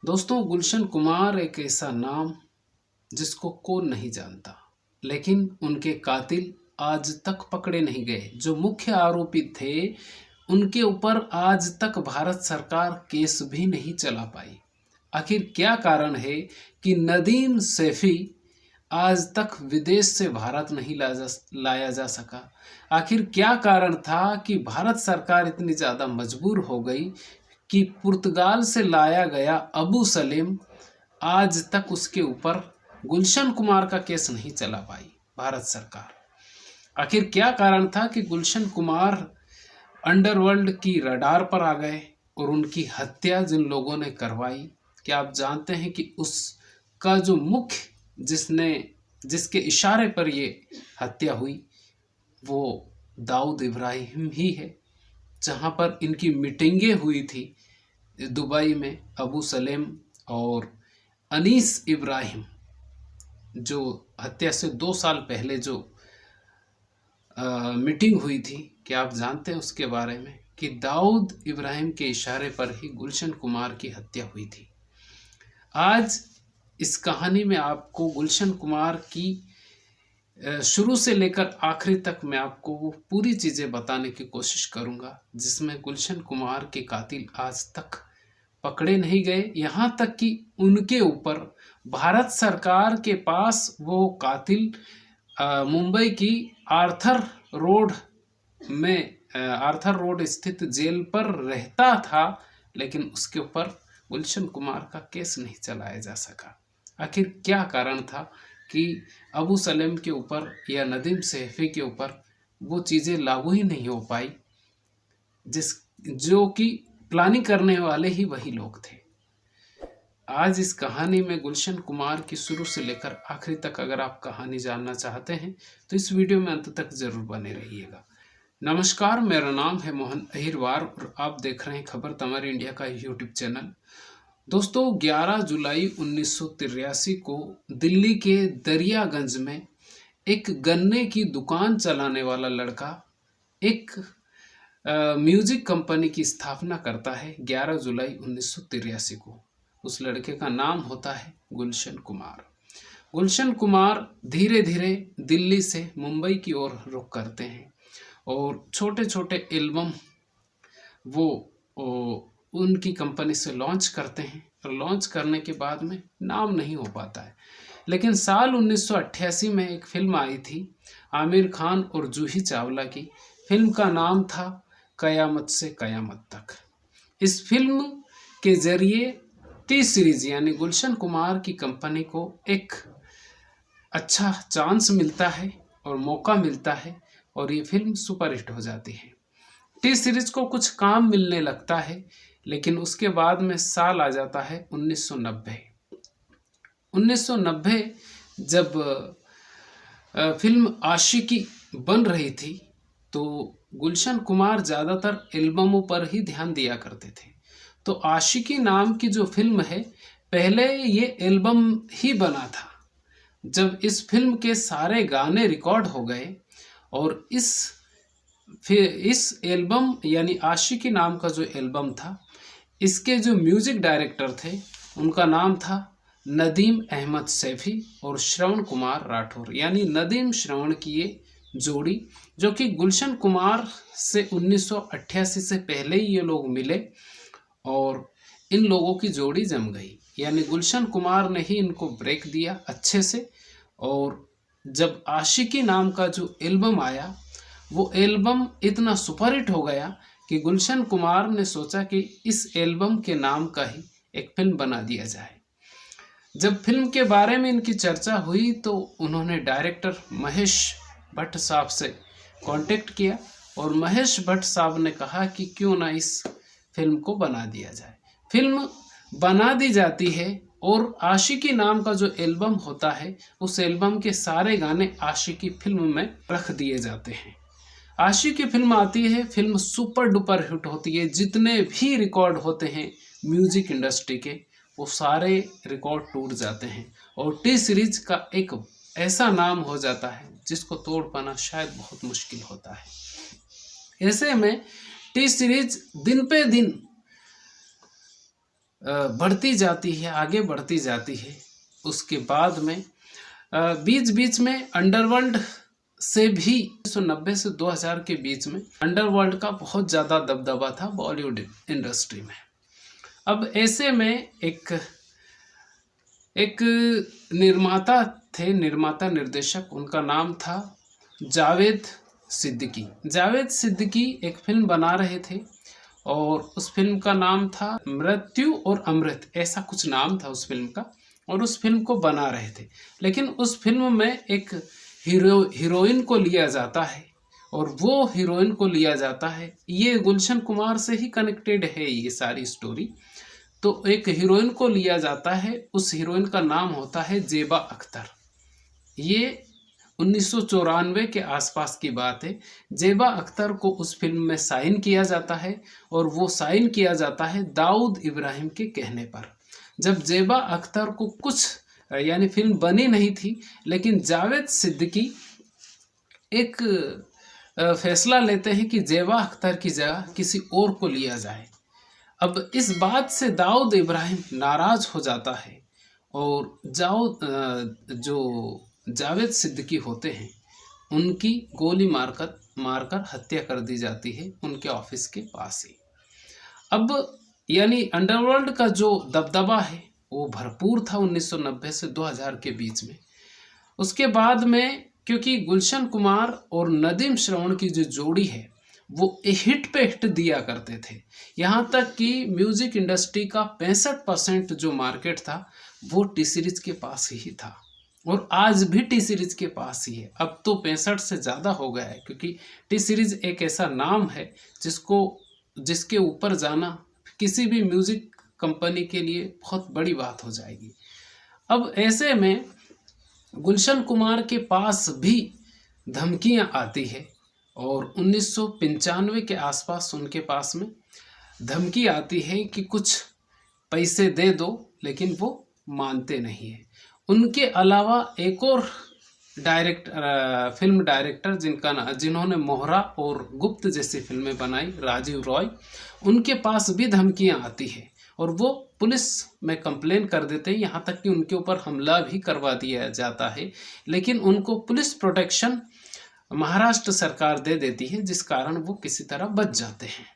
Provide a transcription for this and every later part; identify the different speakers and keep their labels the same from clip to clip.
Speaker 1: दोस्तों, गुलशन कुमार एक ऐसा नाम जिसको कौन नहीं जानता, लेकिन उनके कातिल आज तक पकड़े नहीं गए। जो मुख्य आरोपी थे उनके ऊपर आज तक भारत सरकार केस भी नहीं चला पाई। आखिर क्या कारण है कि नदीम सैफी आज तक विदेश से भारत नहीं लाया जा सका? आखिर क्या कारण था कि भारत सरकार इतनी ज़्यादा मजबूर हो गई कि पुर्तगाल से लाया गया अबू सलीम आज तक उसके ऊपर गुलशन कुमार का केस नहीं चला पाई भारत सरकार? आखिर क्या कारण था कि गुलशन कुमार अंडरवर्ल्ड की रडार पर आ गए और उनकी हत्या जिन लोगों ने करवाई, क्या आप जानते हैं कि उसका जो मुख्य जिसके इशारे पर ये हत्या हुई वो दाऊद इब्राहिम ही है। जहाँ पर इनकी मीटिंगें हुई थी दुबई में, अबू सलेम और अनीस इब्राहिम, जो हत्या से 2 साल पहले जो मीटिंग हुई थी, क्या आप जानते हैं उसके बारे में कि दाऊद इब्राहिम के इशारे पर ही गुलशन कुमार की हत्या हुई थी। आज इस कहानी में आपको गुलशन कुमार की शुरू से लेकर आखिरी तक मैं आपको वो पूरी चीज़ें बताने की कोशिश करूंगा जिसमें गुलशन कुमार के कातिल आज तक पकड़े नहीं गए। यहाँ तक कि उनके ऊपर भारत सरकार के पास वो कातिल मुंबई की आर्थर रोड में आर्थर रोड स्थित जेल पर रहता था, लेकिन उसके ऊपर गुलशन कुमार का केस नहीं चलाया जा सका। आखिर क्या कारण था कि अबू सलेम के ऊपर या नदीम सैफी के ऊपर वो चीज़ें लागू ही नहीं हो पाई जो कि प्लानिंग करने वाले ही वही लोग थे। आज इस कहानी में गुलशन कुमार की शुरू से लेकर आखिरी तक अगर आप कहानी जानना चाहते हैं तो इस वीडियो में अंत तक जरूर बने रहिएगा। नमस्कार, मेरा नाम है मोहन अहिरवार और आप देख रहे हैं खबर तमर इंडिया का यूट्यूब चैनल। दोस्तों, 11 जुलाई 1983 को दिल्ली के दरियागंज में एक गन्ने की दुकान चलाने वाला लड़का एक म्यूजिक कंपनी की स्थापना करता है 11 जुलाई 1983 को। उस लड़के का नाम होता है गुलशन कुमार। गुलशन कुमार धीरे धीरे दिल्ली से मुंबई की ओर रुख करते हैं और छोटे छोटे एल्बम वो उनकी कंपनी से लॉन्च करते हैं और लॉन्च करने के बाद में नाम नहीं हो पाता है। लेकिन साल 1988 में एक फिल्म आई थी आमिर खान और जूही चावला की। फिल्म का नाम था कयामत से कयामत तक। इस फिल्म के जरिए टी सीरीज यानी गुलशन कुमार की कंपनी को एक अच्छा चांस मिलता है और मौका मिलता है और ये फिल्म सुपरहिट हो जाती है। टी सीरीज को कुछ काम मिलने लगता है, लेकिन उसके बाद में साल आ जाता है 1990। 1990 जब फिल्म आशिकी बन रही थी तो गुलशन कुमार ज़्यादातर एल्बमों पर ही ध्यान दिया करते थे। तो आशिकी नाम की जो फिल्म है, पहले ये एल्बम ही बना था। जब इस फिल्म के सारे गाने रिकॉर्ड हो गए और इस एल्बम यानी आशिकी नाम का जो एल्बम था, इसके जो म्यूजिक डायरेक्टर थे उनका नाम था नदीम अहमद सैफी और श्रवण कुमार राठौर, यानी नदीम श्रवण की ये जोड़ी, जो कि गुलशन कुमार से 1988 से पहले ही ये लोग मिले और इन लोगों की जोड़ी जम गई। यानी गुलशन कुमार ने ही इनको ब्रेक दिया अच्छे से। और जब आशिकी नाम का जो एल्बम आया, वो एल्बम इतना सुपरहिट हो गया कि गुलशन कुमार ने सोचा कि इस एल्बम के नाम का ही एक फिल्म बना दिया जाए। जब फिल्म के बारे में इनकी चर्चा हुई तो उन्होंने डायरेक्टर महेश भट्ट साहब से कांटेक्ट किया और महेश भट्ट साहब ने कहा कि क्यों ना इस फिल्म को बना दिया जाए। फिल्म बना दी जाती है और आशिकी नाम का जो एल्बम होता है, उस एल्बम के सारे गाने आशिकी फिल्म में रख दिए जाते हैं। आशिकी फिल्म आती है, फिल्म सुपर डुपर हिट होती है। जितने भी रिकॉर्ड होते हैं म्यूजिक इंडस्ट्री के, वो सारे रिकॉर्ड टूट जाते हैं और टी सीरीज का एक ऐसा नाम हो जाता है जिसको तोड़ पाना शायद बहुत मुश्किल होता है। ऐसे में टी सीरीज दिन पे दिन बढ़ती जाती है, आगे बढ़ती जाती है। उसके बाद में बीच बीच में अंडरवर्ल्ड से भी 1990 से 2000 के बीच में अंडरवर्ल्ड का बहुत ज़्यादा दबदबा था बॉलीवुड इंडस्ट्री में। अब ऐसे में एक निर्माता थे, निर्माता निर्देशक, उनका नाम था जावेद सिद्दीकी। जावेद सिद्दीकी एक फिल्म बना रहे थे और उस फिल्म का नाम था मृत्यु और अमृत, ऐसा कुछ नाम था उस फिल्म का। और उस फिल्म को बना रहे थे, लेकिन उस फिल्म में एक हीरोइन को लिया जाता है और वो हीरोइन को लिया जाता है, ये गुलशन कुमार से ही कनेक्टेड है ये सारी स्टोरी। तो एक हीरोइन को लिया जाता है, उस हीरोइन का नाम होता है जेबा अख्तर। ये 1994 के आसपास की बात है। जेबा अख्तर को उस फिल्म में साइन किया जाता है और वो साइन किया जाता है दाऊद इब्राहिम के कहने पर। जब जेबा अख्तर को कुछ यानी फिल्म बनी नहीं थी, लेकिन जावेद सिद्दीकी एक फैसला लेते हैं कि जेबा अख्तर की जगह किसी और को लिया जाए। अब इस बात से दाऊद इब्राहिम नाराज हो जाता है और जो जावेद सिद्दीकी होते हैं उनकी गोली मारकर हत्या कर दी जाती है उनके ऑफिस के पास ही। अब यानी अंडरवर्ल्ड का जो दबदबा है वो भरपूर था 1990 से 2000 के बीच में। उसके बाद में क्योंकि गुलशन कुमार और नदीम श्रवण की जो जोड़ी है वो हिट पे हिट दिया करते थे, यहाँ तक कि म्यूजिक इंडस्ट्री का 65% जो मार्केट था वो टी सीरीज के पास ही था और आज भी टी सीरीज के पास ही है। अब तो 65 से ज़्यादा हो गया है, क्योंकि टी सीरीज एक ऐसा नाम है जिसके ऊपर जाना किसी भी म्यूजिक कंपनी के लिए बहुत बड़ी बात हो जाएगी। अब ऐसे में गुलशन कुमार के पास भी धमकियां आती है और 1995 के आसपास उनके पास में धमकी आती है कि कुछ पैसे दे दो, लेकिन वो मानते नहीं है। उनके अलावा एक और फिल्म डायरेक्टर जिन्होंने मोहरा और गुप्त जैसी फिल्में बनाई, राजीव रॉय, उनके पास भी धमकियां आती है और वो पुलिस में कंप्लेन कर देते हैं, यहाँ तक कि उनके ऊपर हमला भी करवा दिया जाता है, लेकिन उनको पुलिस प्रोटेक्शन महाराष्ट्र सरकार दे देती है, जिस कारण वो किसी तरह बच जाते हैं।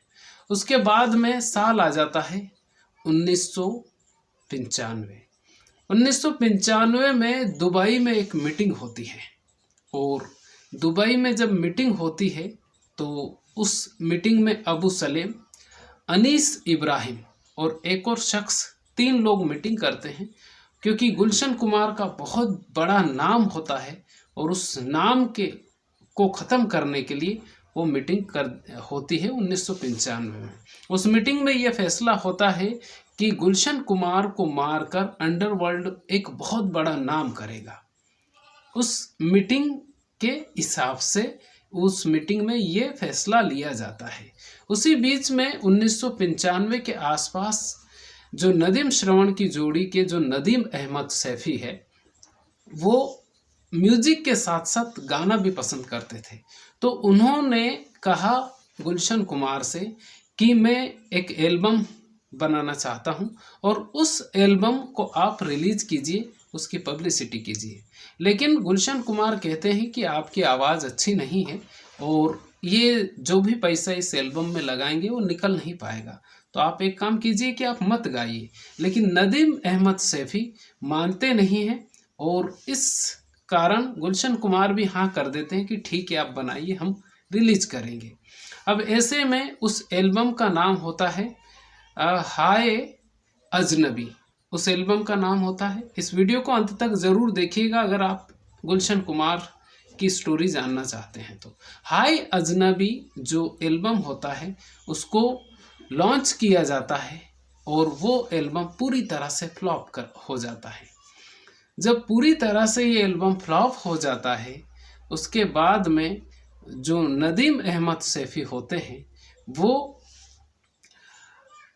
Speaker 1: उसके बाद में साल आ जाता है 1995। 1995 में दुबई में एक मीटिंग होती है और दुबई में जब मीटिंग होती है तो उस मीटिंग में अबू सलेम, अनीस इब्राहिम और एक और शख्स, 3 लोग मीटिंग करते हैं, क्योंकि गुलशन कुमार का बहुत बड़ा नाम होता है और उस नाम को ख़त्म करने के लिए वो मीटिंग होती है 1995 में। उस मीटिंग में ये फैसला होता है कि गुलशन कुमार को मारकर अंडरवर्ल्ड एक बहुत बड़ा नाम करेगा। उस मीटिंग के हिसाब से उस मीटिंग में ये फैसला लिया जाता है। उसी बीच में 1995 के आसपास जो नदीम श्रवण की जोड़ी के जो नदीम अहमद सैफी है, वो म्यूजिक के साथ साथ गाना भी पसंद करते थे। तो उन्होंने कहा गुलशन कुमार से कि मैं एक एल्बम बनाना चाहता हूं और उस एल्बम को आप रिलीज कीजिए, उसकी पब्लिसिटी कीजिए। लेकिन गुलशन कुमार कहते हैं कि आपकी आवाज़ अच्छी नहीं है और ये जो भी पैसा इस एल्बम में लगाएंगे वो निकल नहीं पाएगा, तो आप एक काम कीजिए कि आप मत गाइए। लेकिन नदीम अहमद सैफी मानते नहीं हैं और इस कारण गुलशन कुमार भी हाँ कर देते हैं कि ठीक है आप बनाइए, हम रिलीज करेंगे। अब ऐसे में उस एल्बम का नाम होता है हाय अजनबी, उस एल्बम का नाम होता है। इस वीडियो को अंत तक ज़रूर देखिएगा अगर आप गुलशन कुमार की स्टोरी जानना चाहते हैं तो। हाय अजनबी जो एल्बम होता है उसको लॉन्च किया जाता है और वो एल्बम पूरी तरह से फ्लॉप हो जाता है। जब पूरी तरह से ये एल्बम फ्लॉप हो जाता है, उसके बाद में जो नदीम अहमद सैफी होते हैं वो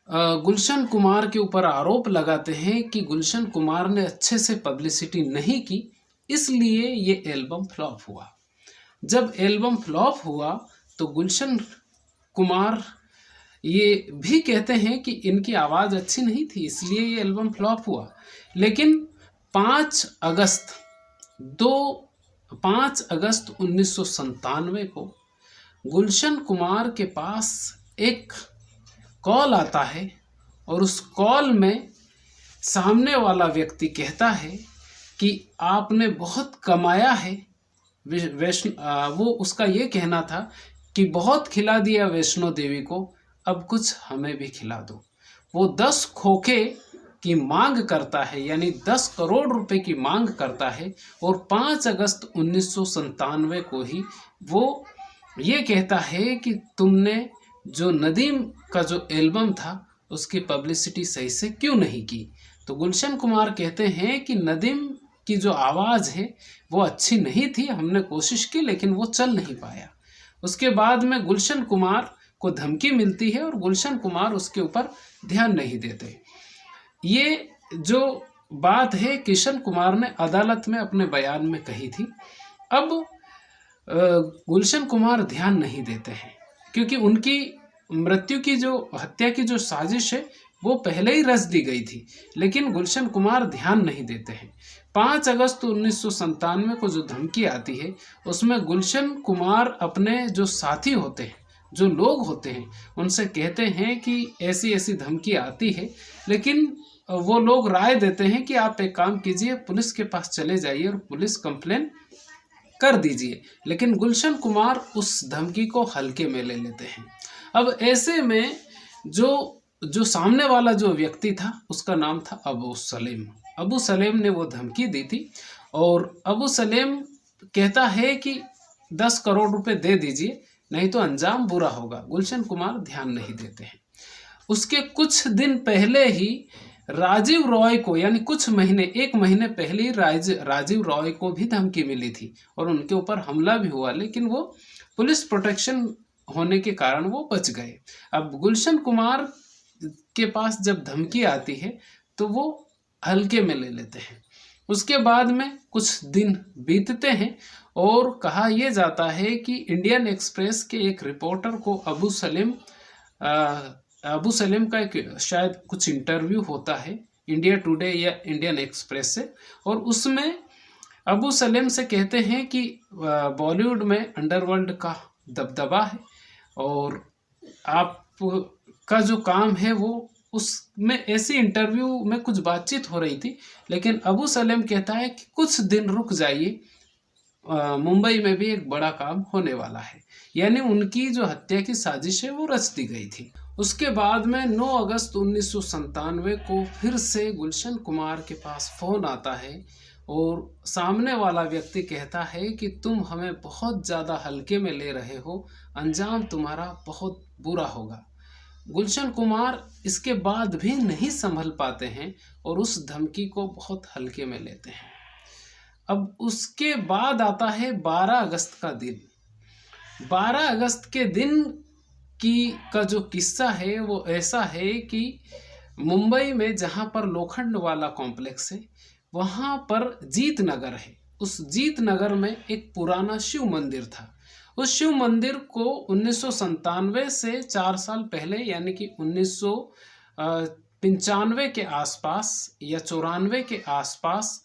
Speaker 1: गुलशन कुमार के ऊपर आरोप लगाते हैं कि गुलशन कुमार ने अच्छे से पब्लिसिटी नहीं की, इसलिए ये एल्बम फ्लॉप हुआ। जब एल्बम फ्लॉप हुआ तो गुलशन कुमार ये भी कहते हैं कि इनकी आवाज़ अच्छी नहीं थी, इसलिए ये एल्बम फ्लॉप हुआ। लेकिन 5 अगस्त 1997 को गुलशन कुमार के पास एक कॉल आता है और उस कॉल में सामने वाला व्यक्ति कहता है कि आपने बहुत कमाया है। वो उसका ये कहना था कि बहुत खिला दिया वैष्णो देवी को, अब कुछ हमें भी खिला दो। वो 10 खोखे की मांग करता है, यानी 10 करोड़ रुपए की मांग करता है। और 5 अगस्त 1997 को ही वो ये कहता है कि तुमने जो नदीम का जो एल्बम था उसकी पब्लिसिटी सही से क्यों नहीं की। तो गुलशन कुमार कहते हैं कि नदीम की जो आवाज़ है वो अच्छी नहीं थी, हमने कोशिश की लेकिन वो चल नहीं पाया। उसके बाद में गुलशन कुमार को धमकी मिलती है और गुलशन कुमार उसके ऊपर ध्यान नहीं देते। ये जो बात है किशन कुमार ने अदालत में अपने बयान में कही थी। अब गुलशन कुमार ध्यान नहीं देते हैं क्योंकि उनकी मृत्यु की जो हत्या की जो साजिश है वो पहले ही रच दी गई थी, लेकिन गुलशन कुमार ध्यान नहीं देते हैं। 5 अगस्त 1997 को जो धमकी आती है उसमें गुलशन कुमार अपने जो साथी होते हैं, जो लोग होते हैं, उनसे कहते हैं कि ऐसी ऐसी धमकी आती है। लेकिन वो लोग राय देते हैं कि आप एक काम कीजिए, पुलिस के पास चले जाइए और पुलिस कंप्लेन कर दीजिए। लेकिन गुलशन कुमार उस धमकी को हल्के में ले लेते हैं। अब ऐसे में जो सामने वाला जो व्यक्ति था उसका नाम था अबू सलेम। अबू सलेम ने वो धमकी दी थी और अबू सलेम कहता है कि 10 करोड़ रुपए दे दीजिए नहीं तो अंजाम बुरा होगा। गुलशन कुमार ध्यान नहीं देते हैं। उसके कुछ दिन पहले ही राजीव रॉय को, यानी कुछ महीने, 1 महीने पहले ही राजीव रॉय को भी धमकी मिली थी और उनके ऊपर हमला भी हुआ, लेकिन वो पुलिस प्रोटेक्शन होने के कारण वो बच गए। अब गुलशन कुमार के पास जब धमकी आती है तो वो हल्के में ले लेते हैं। उसके बाद में कुछ दिन बीतते हैं और कहा यह जाता है कि इंडियन एक्सप्रेस के एक रिपोर्टर को अबू सलेम का एक शायद कुछ इंटरव्यू होता है इंडिया टुडे या इंडियन एक्सप्रेस से, और उसमें अबू सलेम से कहते हैं कि बॉलीवुड में अंडरवर्ल्ड का दबदबा है और आप का जो काम है वो, उसमें ऐसी इंटरव्यू में कुछ बातचीत हो रही थी। लेकिन अबू सलेम कहता है कि कुछ दिन रुक जाइए, मुंबई में भी एक बड़ा काम होने वाला है। यानी उनकी जो हत्या की साजिश है वो रच दी गई थी। उसके बाद में 9 अगस्त 1997 को फिर से गुलशन कुमार के पास फ़ोन आता है और सामने वाला व्यक्ति कहता है कि तुम हमें बहुत ज़्यादा हल्के में ले रहे हो, अंजाम तुम्हारा बहुत बुरा होगा। गुलशन कुमार इसके बाद भी नहीं संभल पाते हैं और उस धमकी को बहुत हल्के में लेते हैं। अब उसके बाद आता है 12 अगस्त का दिन। 12 अगस्त के दिन का जो किस्सा है वो ऐसा है कि मुंबई में जहाँ पर लोखंड वाला कॉम्प्लेक्स है वहाँ पर जीत नगर है। उस जीत नगर में एक पुराना शिव मंदिर था। उस शिव मंदिर को 1997 से 4 साल पहले, यानी कि 1995 के आसपास या 94 के आसपास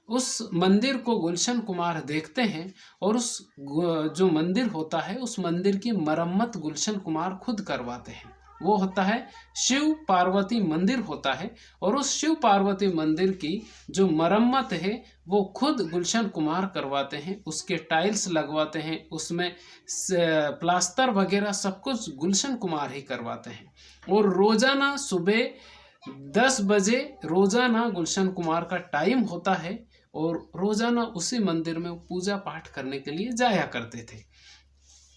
Speaker 1: उस मंदिर को गुलशन कुमार देखते हैं और उस जो मंदिर होता है उस मंदिर की मरम्मत गुलशन कुमार खुद करवाते हैं। वो होता है शिव पार्वती मंदिर होता है और उस शिव पार्वती मंदिर की जो मरम्मत है वो खुद गुलशन कुमार करवाते हैं। उसके टाइल्स लगवाते हैं, उसमें प्लास्टर वगैरह सब कुछ गुलशन कुमार ही करवाते हैं। और रोज़ाना सुबह 10 बजे रोज़ाना गुलशन कुमार का टाइम होता है और रोज़ाना उसी मंदिर में पूजा पाठ करने के लिए जाया करते थे।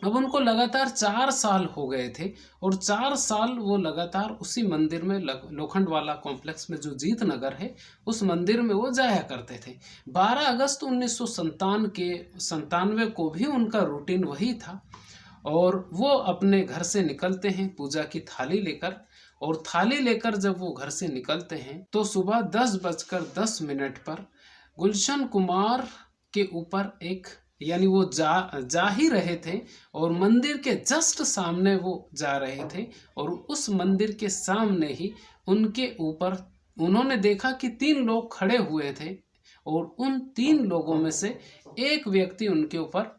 Speaker 1: अब उनको लगातार 4 साल हो गए थे और 4 साल वो लगातार उसी मंदिर में, लोखंड वाला कॉम्प्लेक्स में जो जीत नगर है उस मंदिर में वो जाया करते थे। 12 अगस्त 1997 को भी उनका रूटीन वही था और वो अपने घर से निकलते हैं पूजा की थाली लेकर। और थाली लेकर जब वो घर से निकलते हैं तो सुबह 10:10 पर गुलशन कुमार के ऊपर एक यानी वो जा ही रहे थे और मंदिर के जस्ट सामने वो जा रहे थे और उस मंदिर के सामने ही उनके ऊपर उन्होंने देखा कि 3 लोग खड़े हुए थे और उन 3 लोगों में से एक व्यक्ति उनके ऊपर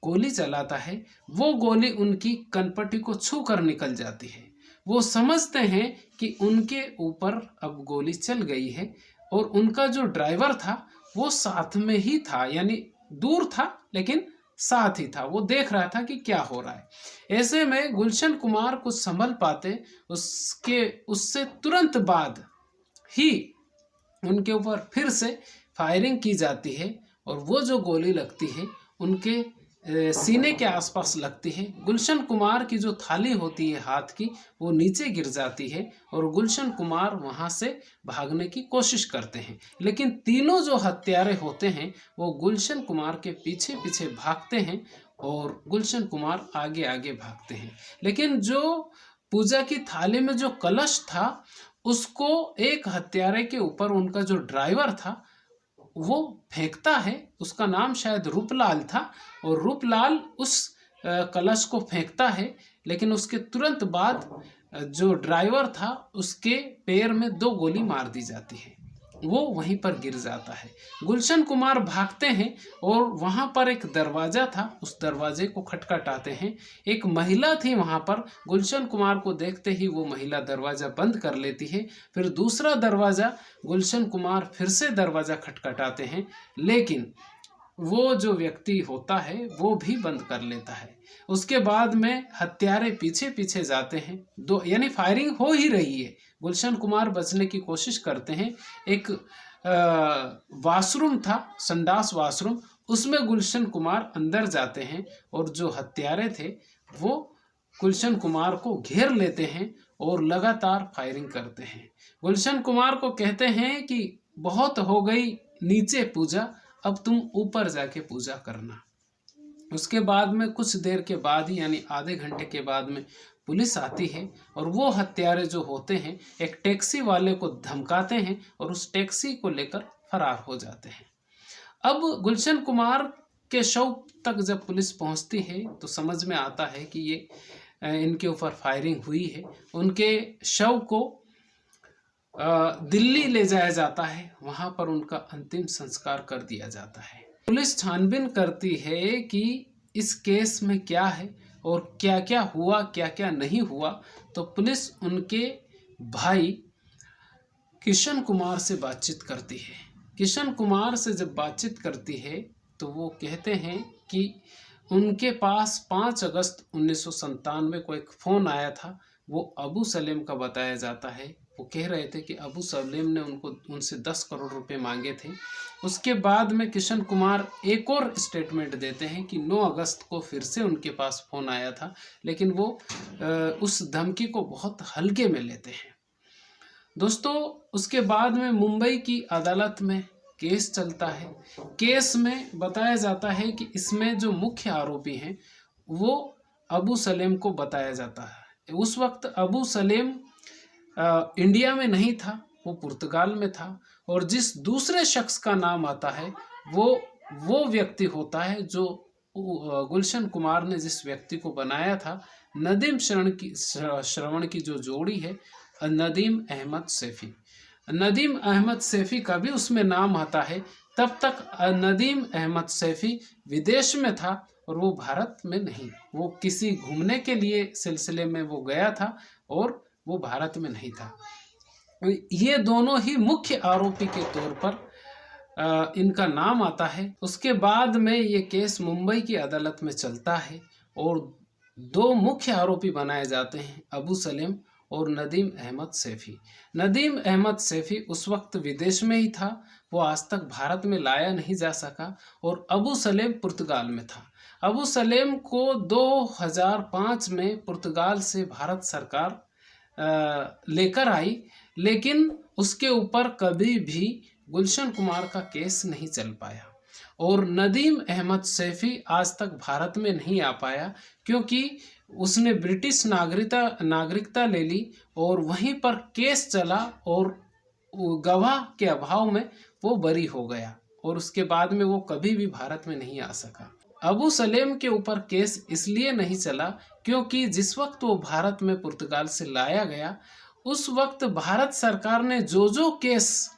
Speaker 1: गोली चलाता है। वो गोली उनकी कनपटी को छू कर निकल जाती है। वो समझते हैं कि उनके ऊपर अब गोली चल गई है और उनका जो ड्राइवर था वो साथ में ही था, यानी दूर था लेकिन साथ ही था। वो देख रहा था कि क्या हो रहा है। ऐसे में गुलशन कुमार कुछ संभल पाते उससे तुरंत बाद ही उनके ऊपर फिर से फायरिंग की जाती है और वो जो गोली लगती है उनके सीने के आसपास लगती है। गुलशन कुमार की जो थाली होती है हाथ की वो नीचे गिर जाती है और गुलशन कुमार वहाँ से भागने की कोशिश करते हैं, लेकिन तीनों जो हत्यारे होते हैं वो गुलशन कुमार के पीछे पीछे भागते हैं और गुलशन कुमार आगे आगे भागते हैं। लेकिन जो पूजा की थाली में जो कलश था उसको एक हत्यारे के ऊपर उनका जो ड्राइवर था वो फेंकता है। उसका नाम शायद रूपलाल था और रूपलाल उस कलश को फेंकता है, लेकिन उसके तुरंत बाद जो ड्राइवर था उसके पैर में 2 गोली मार दी जाती है। वो वहीं पर गिर जाता है। गुलशन कुमार भागते हैं और वहाँ पर एक दरवाज़ा था, उस दरवाजे को खटखटाते हैं। एक महिला थी वहाँ पर। गुलशन कुमार को देखते ही वो महिला दरवाज़ा बंद कर लेती है। फिर दूसरा दरवाज़ा गुलशन कुमार फिर से दरवाज़ा खटखटाते हैं, लेकिन वो जो व्यक्ति होता है वो भी बंद कर लेता है। उसके बाद में हत्यारे पीछे पीछे जाते हैं। यानी फायरिंग हो ही रही है। गुलशन कुमार बचने की कोशिश करते हैं। एक वाशरूम था, संडास वाशरूम, उसमें गुलशन कुमार अंदर जाते हैं और जो हत्यारे थे वो गुलशन कुमार को घेर लेते हैं और लगातार फायरिंग करते हैं। गुलशन कुमार को कहते हैं कि बहुत हो गई नीचे पूजा, अब तुम ऊपर जाके पूजा करना। उसके बाद में कुछ देर के बाद ही, यानी आधे घंटे के बाद में पुलिस आती है और वो हत्यारे जो होते हैं एक टैक्सी वाले को धमकाते हैं और उस टैक्सी को लेकर फरार हो जाते हैं। अब गुलशन कुमार के शव तक जब पुलिस पहुंचती है तो समझ में आता है कि ये इनके ऊपर फायरिंग हुई है। उनके शव को दिल्ली ले जाया जाता है, वहाँ पर उनका अंतिम संस्कार कर दिया जाता है। पुलिस छानबीन करती है कि इस केस में क्या है और क्या क्या हुआ क्या क्या नहीं हुआ। तो पुलिस उनके भाई किशन कुमार से बातचीत करती है। किशन कुमार से जब बातचीत करती है तो वो कहते हैं कि उनके पास 5 अगस्त 1997 को एक फ़ोन आया था। वो अबू सलेम का बताया जाता है। वो कह रहे थे कि अबू सलेम ने उनसे 10 करोड़ रुपए मांगे थे। उसके बाद में किशन कुमार एक और स्टेटमेंट देते हैं कि 9 अगस्त को फिर से उनके पास फ़ोन आया था, लेकिन वो उस धमकी को बहुत हल्के में लेते हैं। दोस्तों, उसके बाद में मुंबई की अदालत में केस चलता है। केस में बताया जाता है कि इसमें जो मुख्य आरोपी हैं वो अबू सलेम को बताया जाता है। उस वक्त अबू सलेम इंडिया में नहीं था, वो पुर्तगाल में था और जिस दूसरे शख्स का नाम आता है वो व्यक्ति होता है जो गुलशन कुमार ने जिस व्यक्ति को बनाया था, नदीम श्रवण की जो जोड़ी है नदीम अहमद सैफी। नदीम अहमद सैफी का भी उसमें नाम आता है। तब तक नदीम अहमद सैफी विदेश में था और वो भारत में नहीं, वो किसी घूमने के लिए सिलसिले में वो गया था और वो भारत में नहीं था। ये दोनों ही मुख्य आरोपी के तौर पर इनका नाम आता है। उसके बाद में ये केस मुंबई की अदालत में चलता है और 2 मुख्य आरोपी बनाए जाते हैं, अबू सलेम और नदीम अहमद सैफी। नदीम अहमद सैफी उस वक्त विदेश में ही था, वो आज तक भारत में लाया नहीं जा सका और अबू सलेम पुर्तगाल में था। अबू सलेम को 2005 में पुर्तगाल से भारत सरकार लेकर आई, लेकिन उसके ऊपर कभी भी गुलशन कुमार का केस नहीं चल पाया और नदीम अहमद सैफी आज तक भारत में नहीं आ पाया क्योंकि उसने ब्रिटिश नागरिकता ले ली और वहीं पर केस चला और गवाह के अभाव में वो बरी हो गया और उसके बाद में वो कभी भी भारत में नहीं आ सका। अबू सलेम के ऊपर केस इसलिए नहीं चला क्योंकि जिस वक्त वो भारत में पुर्तगाल से लाया गया उस वक्त भारत सरकार ने जो केस,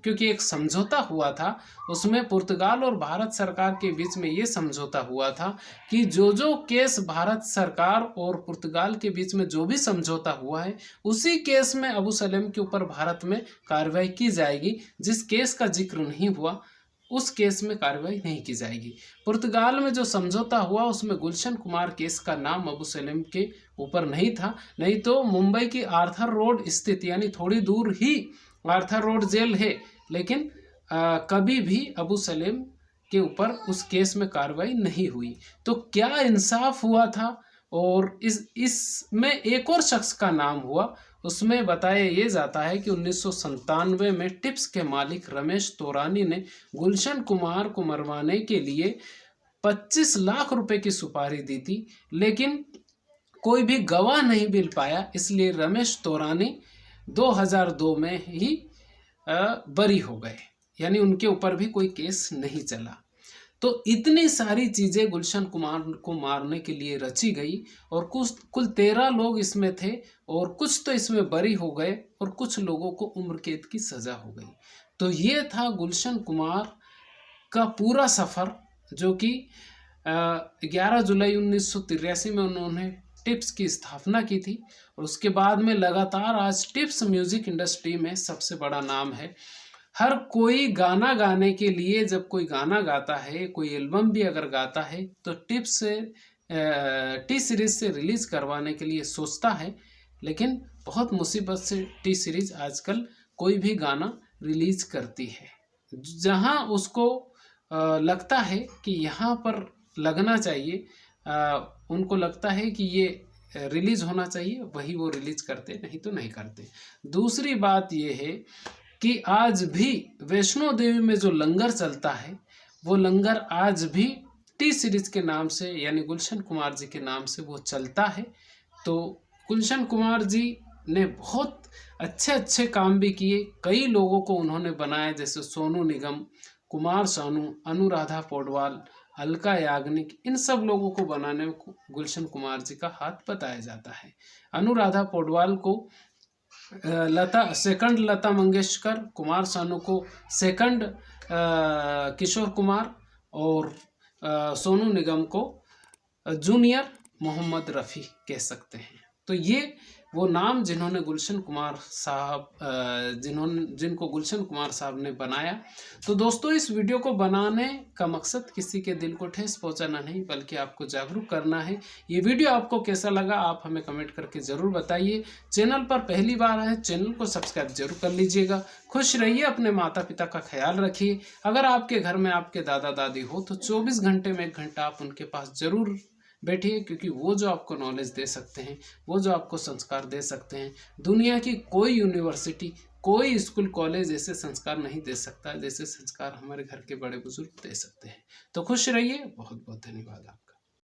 Speaker 1: क्योंकि एक समझौता हुआ था उसमें पुर्तगाल और भारत सरकार के बीच में ये समझौता हुआ था कि जो केस भारत सरकार और पुर्तगाल के बीच में जो भी समझौता हुआ है उसी केस में अबू सलेम के ऊपर भारत में कार्रवाई की जाएगी। जिस केस का जिक्र नहीं हुआ उस केस में कार्रवाई नहीं की जाएगी। पुर्तगाल में जो समझौता हुआ उसमें गुलशन कुमार केस का नाम अबू सलेम के ऊपर नहीं था, नहीं तो मुंबई की आर्थर रोड स्थित यानी थोड़ी दूर ही आर्थर रोड जेल है, लेकिन कभी भी अबू सलेम के ऊपर उस केस में कार्रवाई नहीं हुई। तो क्या इंसाफ हुआ था। और इसमें एक और शख्स का नाम हुआ, उसमें बताया ये जाता है कि 1997 में टिप्स के मालिक रमेश तोरानी ने गुलशन कुमार को मरवाने के लिए 25 लाख रुपए की सुपारी दी थी, लेकिन कोई भी गवाह नहीं मिल पाया, इसलिए रमेश तोरानी 2002 में ही बरी हो गए, यानी उनके ऊपर भी कोई केस नहीं चला। तो इतनी सारी चीज़ें गुलशन कुमार को मारने के लिए रची गई और कुल 13 लोग इसमें थे और कुछ तो इसमें बरी हो गए और कुछ लोगों को उम्र कैद की सज़ा हो गई। तो ये था गुलशन कुमार का पूरा सफ़र, जो कि 11 जुलाई 1983 में उन्होंने टिप्स की स्थापना की थी और उसके बाद में लगातार आज टिप्स म्यूज़िक इंडस्ट्री में सबसे बड़ा नाम है। हर कोई गाना गाने के लिए, जब कोई गाना गाता है, कोई एल्बम भी अगर गाता है तो टिप्स से टी सीरीज़ से रिलीज़ करवाने के लिए सोचता है, लेकिन बहुत मुसीबत से टी सीरीज़ आजकल कोई भी गाना रिलीज़ करती है। जहां उसको लगता है कि यहाँ पर लगना चाहिए, उनको लगता है कि ये रिलीज़ होना चाहिए, वही वो रिलीज़ करते, नहीं तो नहीं करते। दूसरी बात ये है कि आज भी वैष्णो देवी में जो लंगर चलता है वो लंगर आज भी टी सीरीज़ के नाम से यानी गुलशन कुमार जी के नाम से वो चलता है। तो गुलशन कुमार जी ने बहुत अच्छे काम भी किए, कई लोगों को उन्होंने बनाया, जैसे सोनू निगम, कुमार सानू, अनुराधा पौडवाल, अलका याग्निक, इन सब लोगों को बनाने में गुलशन कुमार जी का हाथ बताया जाता है। अनुराधा पौडवाल को सेकंड लता मंगेशकर, कुमार सानू को सेकंड किशोर कुमार और सोनू निगम को जूनियर मोहम्मद रफ़ी कह सकते हैं। तो ये वो नाम जिन्होंने गुलशन कुमार साहब जिनको गुलशन कुमार साहब ने बनाया। तो दोस्तों, इस वीडियो को बनाने का मकसद किसी के दिल को ठेस पहुंचाना नहीं, बल्कि आपको जागरूक करना है। ये वीडियो आपको कैसा लगा आप हमें कमेंट करके ज़रूर बताइए। चैनल पर पहली बार आए, चैनल को सब्सक्राइब जरूर कर लीजिएगा। खुश रहिए, अपने माता पिता का ख्याल रखिए। अगर आपके घर में आपके दादा दादी हो तो 24 घंटे में 1 घंटा आप उनके पास ज़रूर बैठिए, क्योंकि वो जो आपको नॉलेज दे सकते हैं, वो जो आपको संस्कार दे सकते हैं, दुनिया की कोई यूनिवर्सिटी, कोई स्कूल कॉलेज ऐसे संस्कार नहीं दे सकता जैसे संस्कार हमारे घर के बड़े बुजुर्ग दे सकते हैं। तो खुश रहिए। बहुत बहुत धन्यवाद।